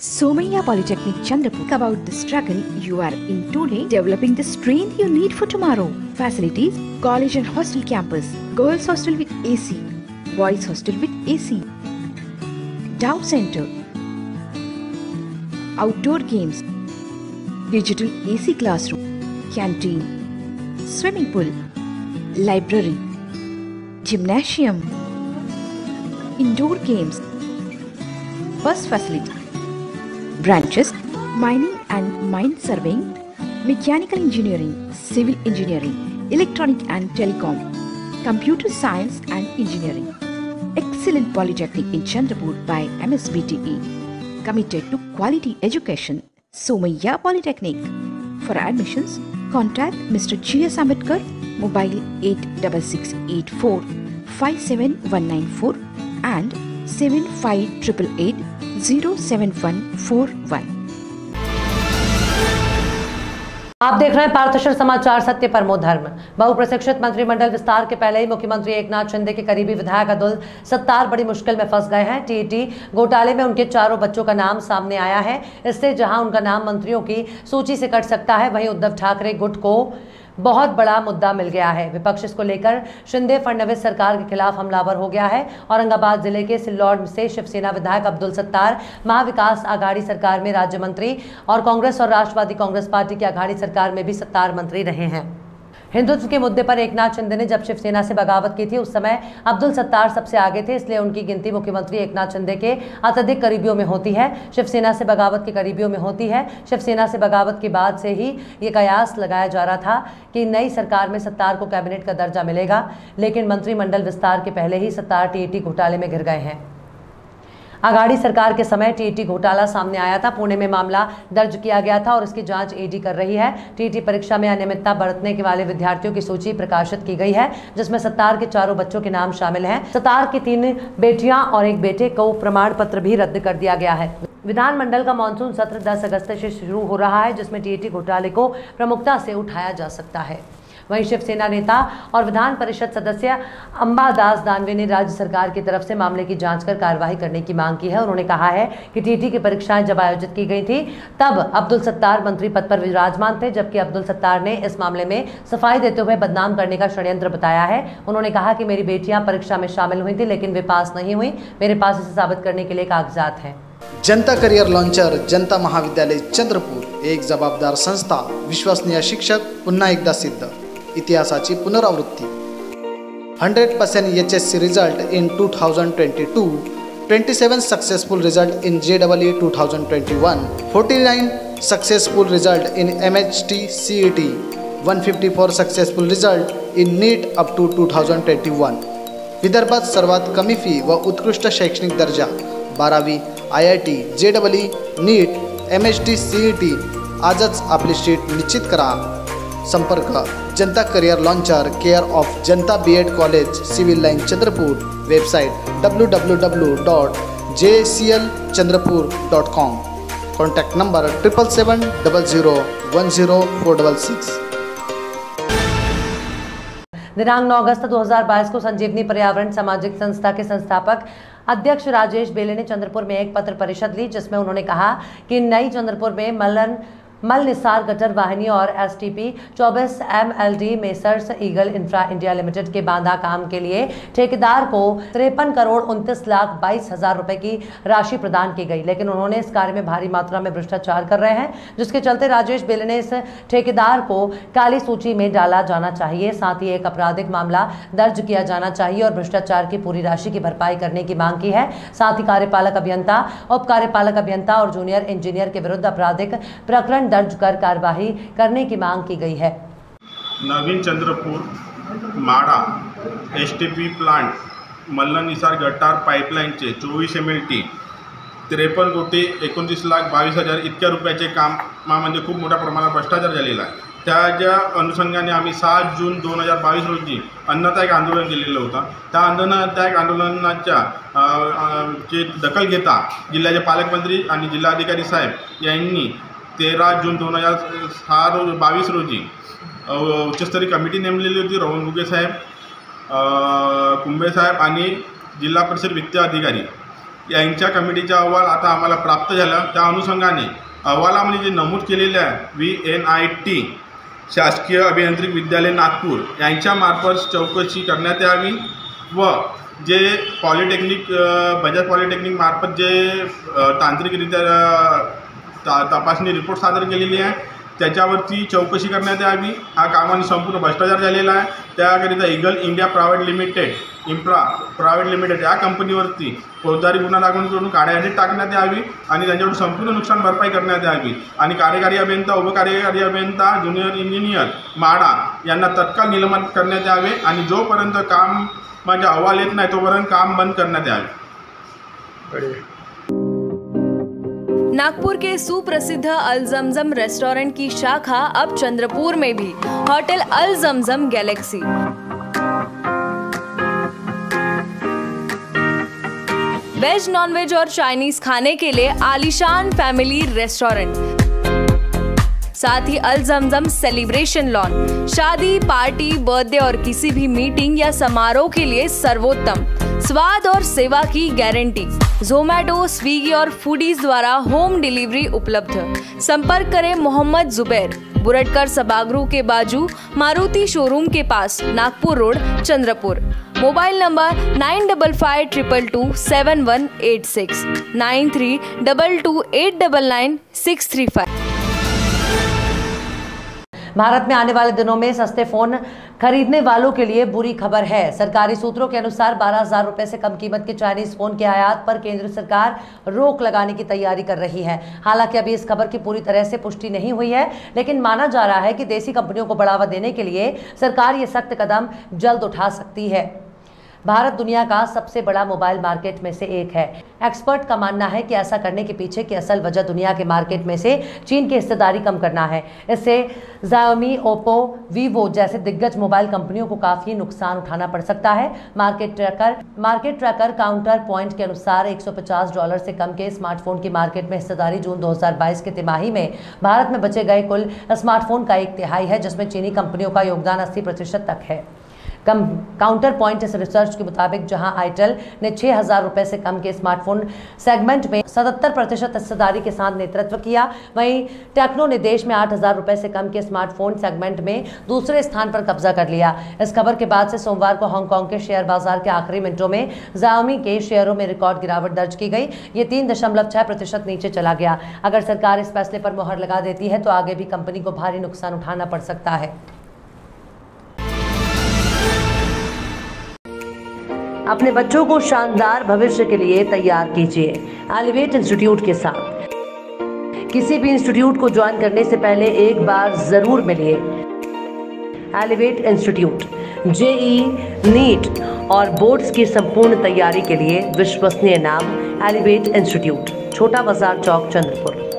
Somaiya Polytechnic Chandrapur. About the struggle you are in today, developing the strength you need for tomorrow. Facilities: college and hostel campus, girls hostel with AC, boys hostel with AC, Doubt Center, outdoor games, digital AC classroom, canteen, swimming pool, library, gymnasium, indoor games, bus facility. Branches: mining and mine surveying, mechanical engineering, civil engineering, electronic and telecom, computer science and engineering. Excellent Polytechnic in Chandrapur by MSBTE. Committed to quality education. Somaiya Polytechnic. For admissions, contact Mr. G.S. Ambedkar, mobile 86684 57194 and 7588 07141। आप देख रहे हैं पार्थशर समाचार, सत्य परमो धर्म। बहुप्रशिक्षित मंत्रिमंडल विस्तार के पहले ही मुख्यमंत्री एकनाथ शिंदे के करीबी विधायक अब्दुल सत्तार बड़ी मुश्किल में फंस गए हैं। टीईटी घोटाले में उनके चारों बच्चों का नाम सामने आया है। इससे जहां उनका नाम मंत्रियों की सूची से कट सकता है, वहीं उद्धव ठाकरे गुट को बहुत बड़ा मुद्दा मिल गया है। विपक्ष इसको लेकर शिंदे फडणवीस सरकार के खिलाफ हमलावर हो गया है। औरंगाबाद जिले के सिल्लौर से शिवसेना विधायक अब्दुल सत्तार महाविकास आघाड़ी सरकार में राज्य मंत्री और कांग्रेस और राष्ट्रवादी कांग्रेस पार्टी की आघाड़ी सरकार में भी सत्तार मंत्री रहे हैं। हिंदुत्व के मुद्दे पर एकनाथ शिंदे ने जब शिवसेना से बगावत की थी, उस समय अब्दुल सत्तार सबसे आगे थे, इसलिए उनकी गिनती मुख्यमंत्री एकनाथ शिंदे के अत्यधिक करीबियों में होती है। शिवसेना से बगावत के करीबियों में होती है। शिवसेना से बगावत के बाद से ही ये कयास लगाया जा रहा था कि नई सरकार में सत्तार को कैबिनेट का दर्जा मिलेगा, लेकिन मंत्रिमंडल विस्तार के पहले ही सत्तार टीईटी घोटाले में घिर गए हैं। आघाड़ी सरकार के समय टीईटी घोटाला सामने आया था। पुणे में मामला दर्ज किया गया था और इसकी जांच ईडी कर रही है। टीईटी परीक्षा में अनियमितता बरतने के वाले विद्यार्थियों की सूची प्रकाशित की गई है, जिसमें सत्तार के चारों बच्चों के नाम शामिल हैं। सत्तार की 3 बेटियां और 1 बेटे को प्रमाण पत्र भी रद्द कर दिया गया है। विधानमंडल का मानसून सत्र 10 अगस्त से शुरू हो रहा है, जिसमें टीईटी घोटाले को प्रमुखता से उठाया जा सकता है। वहीं शिवसेना नेता और विधान परिषद सदस्य अंबादास दानवे ने राज्य सरकार की तरफ से मामले की जांच कर कार्रवाई करने की मांग की है। उन्होंने कहा है कि टीईटी की परीक्षाएं जब आयोजित की गई थी, तब अब्दुल सत्तार मंत्री पद पर विराजमान थे, जबकि अब्दुल सत्तार ने इस मामले में सफाई देते हुए बदनाम करने का षड्यंत्र बताया है। उन्होंने कहा कि मेरी बेटियां परीक्षा में शामिल हुई थी, लेकिन वे पास नहीं हुई। मेरे पास इसे साबित करने के लिए कागजात हैं। जनता करियर लॉन्चर जनता महाविद्यालय चंद्रपूर, एक जबाबदार संस्था, विश्वसनीय शिक्षक, पुन्हा एकदा सिद्ध, इतिहासाची पुनरावृत्ती। 100% HSC result in 2022, 27 successful result in JEE 2021, 49 successful result in MHT CET, 154 successful result in NEET up to 2021. विदर्भात सर्वात कमी फी व उत्कृष्ट शैक्षणिक दर्जा, 12वी IIT, JEE, NEET, MHT CET। आजच आपली सीट निश्चित करा। संपर्क जनता career launcher, care of Janata BEd college, civil line Chandrapur. Website www.jclchandrapur.com। Contact number 7770010466। दिनांक 9 अगस्त 2022 को संजीवनी पर्यावरण सामाजिक संस्था के संस्थापक अध्यक्ष राजेश बेले ने चंद्रपुर में एक पत्र परिषद ली, जिसमें उन्होंने कहा कि नई चंद्रपुर में मल निस्सार गटर वाहिनी और STP 24 MLD messrs eagle infra India limited के बांधा काम के लिए ठेकेदार को 53,29,22,000 रुपए की राशि प्रदान की गई, लेकिन उन्होंने इस कार्य में भारी मात्रा में भ्रष्टाचार कर रहे हैं, जिसके चलते राजेश बेले ने इस ठेकेदार को काली सूची में डाला जाना चाहिए। साथ ही एक आपराधिक मामला दर्ज किया जाना चाहिए और भ्रष्टाचार की पूरी राशि की भरपाई करने की मांग की है। साथ ही कार्यपालक अभियंता, उप कार्यपालक अभियंता और जूनियर इंजीनियर के विरुद्ध आपराधिक प्रकरण दर्ज कर कार्यवाही करने की मांग की गई है। नवीन चंद्रपूर माडा STP प्लांट मल्ल निसार गटार पाईपलाईनचे 24 MLT 53,29,22,000 इतक्या रुपयाचे कामामध्ये खूप मोठ्या प्रमाणात भ्रष्टाचार झालेला आहे। त्याच्या अनुषंगाने आम्ही 7 जून 2022 रोजी अन्नत्याग आंदोलन केलेलं होतं। त्या अन्नत्याग आंदोलनाच्या ची दखल घेता जिल्ह्याचे पालकमंत्री आणि जिल्हाधिकारी साहेब यांनी 13 जून 2022 रोजी उच्चस्तरीय कमिटी नेमलेली होती। रोहन गुगे साहेब, कुंभे साहेब आणि जिल्हा परिषद वित्त अधिकारी यांच्या कमिटीचा अहवाल आता आम्हाला प्राप्त झाला। त्या अनुषंगाने अहवालामध्ये जे नमूद केलेले आहे VNIT शासकीय अभियांत्रिकी विद्यालय नागपूर यांच्यामार्फत चौकशी करण्यात यावी व जे पॉलिटेक्निक बजाज पॉलिटेक्निक मार्फत जे तांत्रिकरित्या तपासणी रिपोर्ट सादर केलेली आहे त्याच्यावरती चौकशी करण्यात यावी। हा कामाने संपूर्ण भ्रष्टाचार झालेला आहे। त्याकरिता ईगल इंडिया प्रायव्हेट लिमिटेड इम्प्रा प्रायव्हेट लिमिटेड या कंपनीवरती फौजदारी गुन्हा दाखल करून काढ्याने टाकण्यात यावी आणि त्यांच्यावर संपूर्ण नुकसान भरपाई करण्यात यावी आणि कार्यकारी अभियंता उपकार्यकारी अभियंता ज्युनियर इंजिनियर माडा यांना तत्काल निलंबन करण्यात यावे आणि जोपर्यंत काम माझा अहवाल येत नाही तोपर्यंत काम बंद करण्यात यावे। नागपुर के सुप्रसिद्ध अल जमजम रेस्टोरेंट की शाखा अब चंद्रपुर में भी, होटल अल जमजम गैलेक्सी। वेज, नॉनवेज और चाइनीज खाने के लिए आलीशान फैमिली रेस्टोरेंट, साथ ही अल जमजम सेलिब्रेशन लॉन, शादी, पार्टी, बर्थडे और किसी भी मीटिंग या समारोह के लिए सर्वोत्तम स्वाद और सेवा की गारंटी। जोमैटो, स्विगी और फूडीज द्वारा होम डिलीवरी उपलब्ध। संपर्क करें मोहम्मद जुबैर, बुरटकर सभागृह के बाजू, मारुति शोरूम के पास, Nagpur road, Chandrapur. Mobile number 9552227186 9322899635। Bharat में आने वाले दिनों में सस्ते फोन खरीदने वालों के लिए बुरी खबर है। सरकारी सूत्रों के अनुसार 12,000 रुपए से कम कीमत के चाइनीज फोन के आयात पर केंद्र सरकार रोक लगाने की तैयारी कर रही है। हालांकि अभी इस खबर की पूरी तरह से पुष्टि नहीं हुई है, लेकिन माना जा रहा है कि देसी कंपनियों को बढ़ावा देने के लिए सरकार ये सख्त कदम जल्द उठा सकती है। भारत दुनिया का सबसे बड़ा मोबाइल मार्केट में से एक है। एक्सपर्ट का मानना है कि ऐसा करने के पीछे की असल वजह दुनिया के मार्केट में से चीन की हिस्सेदारी कम करना है। इससे Xiaomi, Oppo, Vivo जैसे दिग्गज मोबाइल कंपनियों को काफी नुकसान उठाना पड़ सकता है। मार्केट ट्रैकर काउंटर पॉइंट के अनुसार $150 से कम के स्मार्टफोन की मार्केट में हिस्सेदारी जून 2022 के तिमाही में भारत में बचे गए कुल स्मार्टफोन का 1/3 है, जिसमें चीनी कंपनियों का योगदान 80% तक है। काउंटर पॉइंट इस रिसर्च के मुताबिक जहां आईटेल ने 6,000 रुपए से कम के स्मार्टफोन सेगमेंट में 77% हिस्सेदारी के साथ नेतृत्व किया, वहीं टेक्नो ने देश में 8,000 रुपए से कम के स्मार्टफोन सेगमेंट में दूसरे स्थान पर कब्जा कर लिया। इस खबर के बाद से सोमवार को हांगकांग के शेयर बाजार के आखिरी मिनटों में Xiaomi के शेयरों में रिकॉर्ड गिरावट दर्ज की गई। ये 3.6% नीचे चला गया। अगर सरकार इस फैसले पर मुहर लगा देती है तो आगे भी कंपनी को भारी नुकसान उठाना पड़ सकता है। अपने बच्चों को शानदार भविष्य के लिए तैयार कीजिए एलिवेट इंस्टीट्यूट के साथ। किसी भी इंस्टीट्यूट को ज्वाइन करने से पहले एक बार जरूर मिलिए। एलिवेट इंस्टीट्यूट जेईई, नीट और बोर्ड्स की संपूर्ण तैयारी के लिए विश्वसनीय नाम एलिवेट इंस्टीट्यूट, छोटा बाजार चौक, चंद्रपुर।